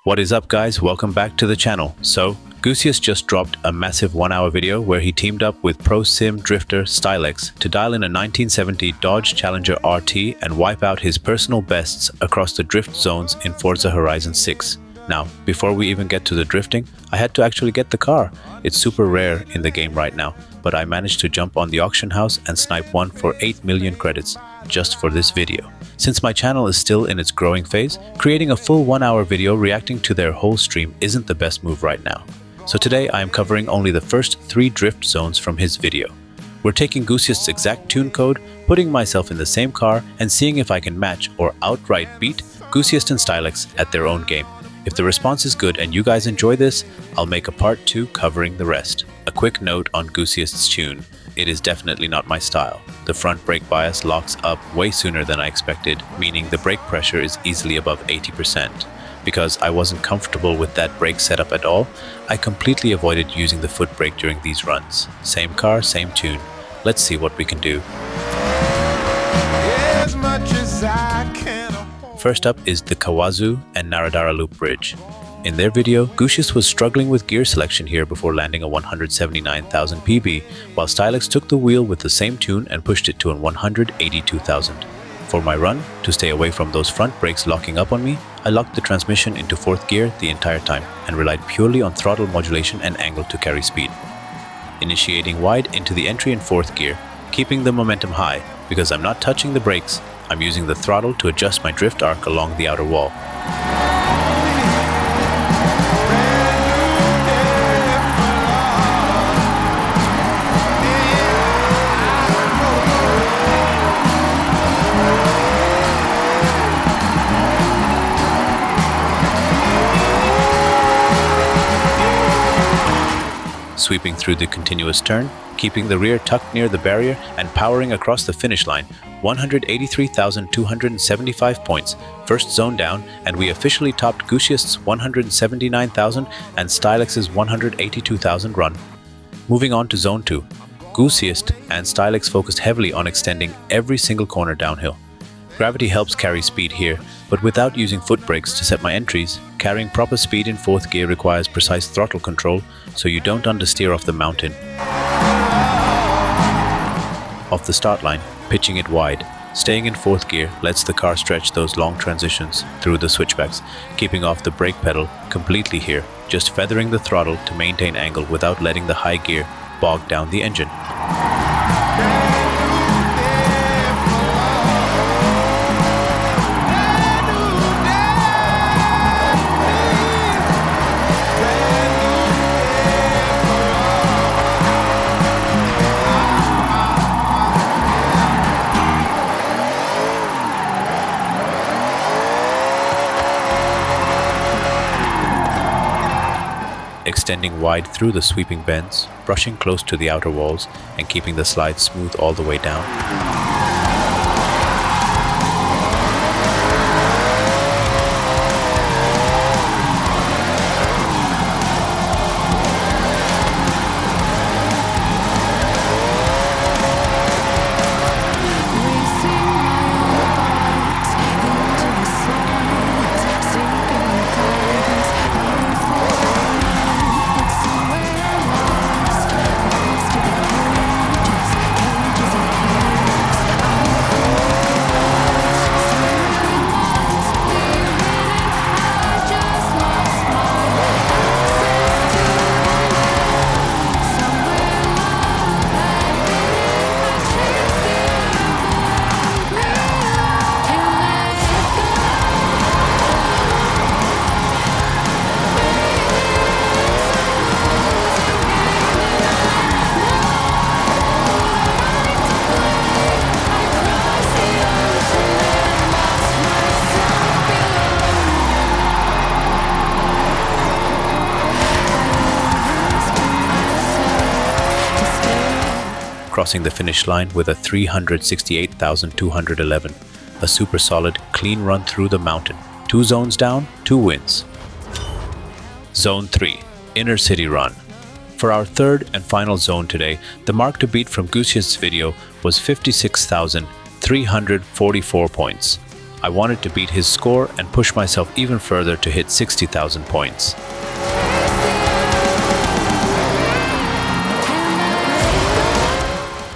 What is up, guys? Welcome back to the channel. So, Goosiest just dropped a massive 1-hour video where he teamed up with pro sim drifter Stylex to dial in a 1970 Dodge Challenger RT and wipe out his personal bests across the drift zones in Forza Horizon 6. Now, before we even get to the drifting, I had to actually get the car. It's super rare in the game right now, but I managed to jump on the auction house and snipe one for 8 million credits just for this video. Since my channel is still in its growing phase, creating a full 1-hour video reacting to their whole stream isn't the best move right now. So today I am covering only the first 3 drift zones from his video. We're taking Goosiest's exact tune code, putting myself in the same car, and seeing if I can match or outright beat Goosiest and Stylex at their own game. If the response is good and you guys enjoy this, I'll make a part 2 covering the rest. A quick note on Goosiest's tune. It is definitely not my style. The front brake bias locks up way sooner than I expected, meaning the brake pressure is easily above 80%. Because I wasn't comfortable with that brake setup at all, I completely avoided using the foot brake during these runs. Same car, same tune. Let's see what we can do. First up is the Kawazu and Naradara Loop Bridge. In their video, Goosiest was struggling with gear selection here before landing a 179,000 PB, while Stylex took the wheel with the same tune and pushed it to a 182,000. For my run, to stay away from those front brakes locking up on me, I locked the transmission into 4th gear the entire time and relied purely on throttle modulation and angle to carry speed. Initiating wide into the entry in 4th gear, keeping the momentum high because I'm not touching the brakes, I'm using the throttle to adjust my drift arc along the outer wall. Sweeping through the continuous turn, keeping the rear tucked near the barrier and powering across the finish line, 183,275 points, first zone down, and we officially topped Goosiest's 179,000 and Stylex's 182,000 run. Moving on to zone 2, Goosiest and Stylex focused heavily on extending every single corner downhill. Gravity helps carry speed here, but without using foot brakes to set my entries, carrying proper speed in 4th gear requires precise throttle control so you don't understeer off the mountain. Off the start line, pitching it wide, staying in 4th gear lets the car stretch those long transitions through the switchbacks, keeping off the brake pedal completely here, just feathering the throttle to maintain angle without letting the high gear bog down the engine. Extending wide through the sweeping bends, brushing close to the outer walls, and keeping the slide smooth all the way down. Crossing the finish line with a 368,211, a super solid, clean run through the mountain. 2 zones down, 2 wins. Zone 3, Inner City Run. For our third and final zone today, the mark to beat from Goosiest's video was 56,344 points. I wanted to beat his score and push myself even further to hit 60,000 points.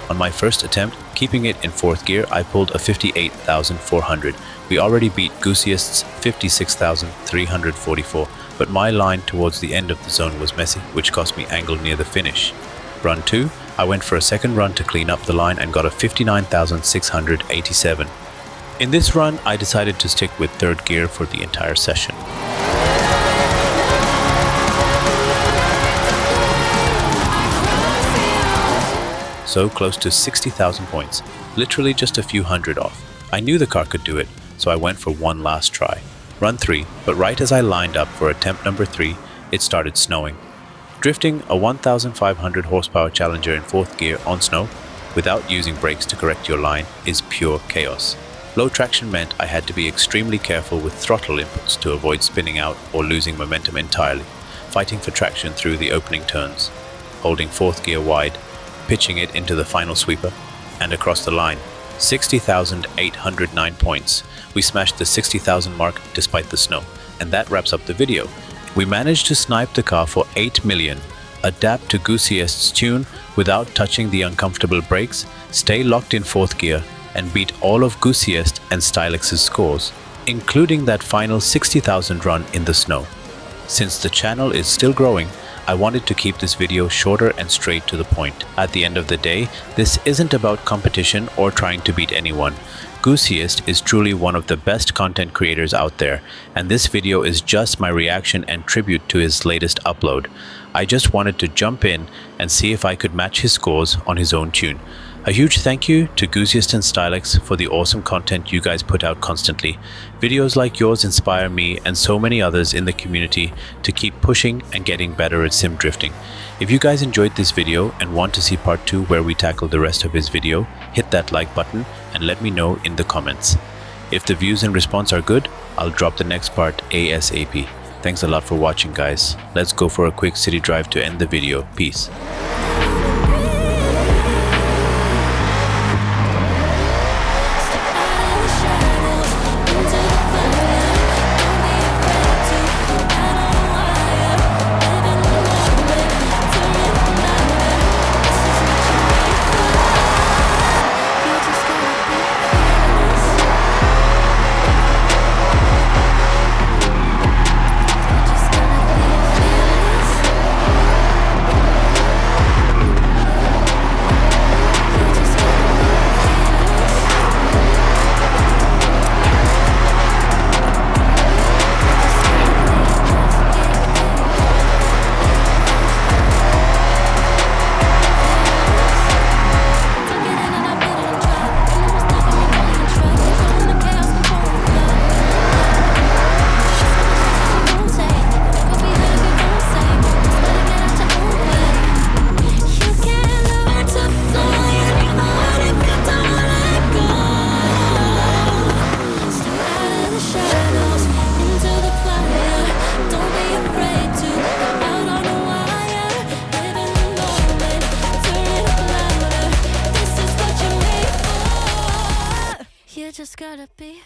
On my first attempt, keeping it in 4th gear, I pulled a 58,400. We already beat GOOSIEST'S 56,344, but my line towards the end of the zone was messy, which cost me angle near the finish. Run 2, I went for a second run to clean up the line and got a 59,687. In this run, I decided to stick with 3rd gear for the entire session. So close to 60,000 points, literally just a few hundred off. I knew the car could do it, so I went for one last try. Run 3, but right as I lined up for attempt number 3, it started snowing. Drifting a 1,500 horsepower Challenger in 4th gear on snow, without using brakes to correct your line, is pure chaos. Low traction meant I had to be extremely careful with throttle inputs to avoid spinning out or losing momentum entirely, fighting for traction through the opening turns, holding 4th gear wide, pitching it into the final sweeper, and across the line. 60,809 points. We smashed the 60,000 mark despite the snow, and that wraps up the video. We managed to snipe the car for 8 million, adapt to GOOSIEST'S tune without touching the uncomfortable brakes, stay locked in 4th gear, and beat all of GOOSIEST and Stylex's scores, including that final 60,000 run in the snow. Since the channel is still growing, I wanted to keep this video shorter and straight to the point. At the end of the day, this isn't about competition or trying to beat anyone. GOOSIEST is truly one of the best content creators out there, and this video is just my reaction and tribute to his latest upload. I just wanted to jump in and see if I could match his scores on his own tune. A huge thank you to GOOSIEST and Stylex for the awesome content you guys put out constantly. Videos like yours inspire me and so many others in the community to keep pushing and getting better at sim drifting. If you guys enjoyed this video and want to see part 2 where we tackle the rest of his video, hit that like button and let me know in the comments. If the views and response are good, I'll drop the next part ASAP. Thanks a lot for watching, guys. Let's go for a quick city drive to end the video. Peace. Just gotta be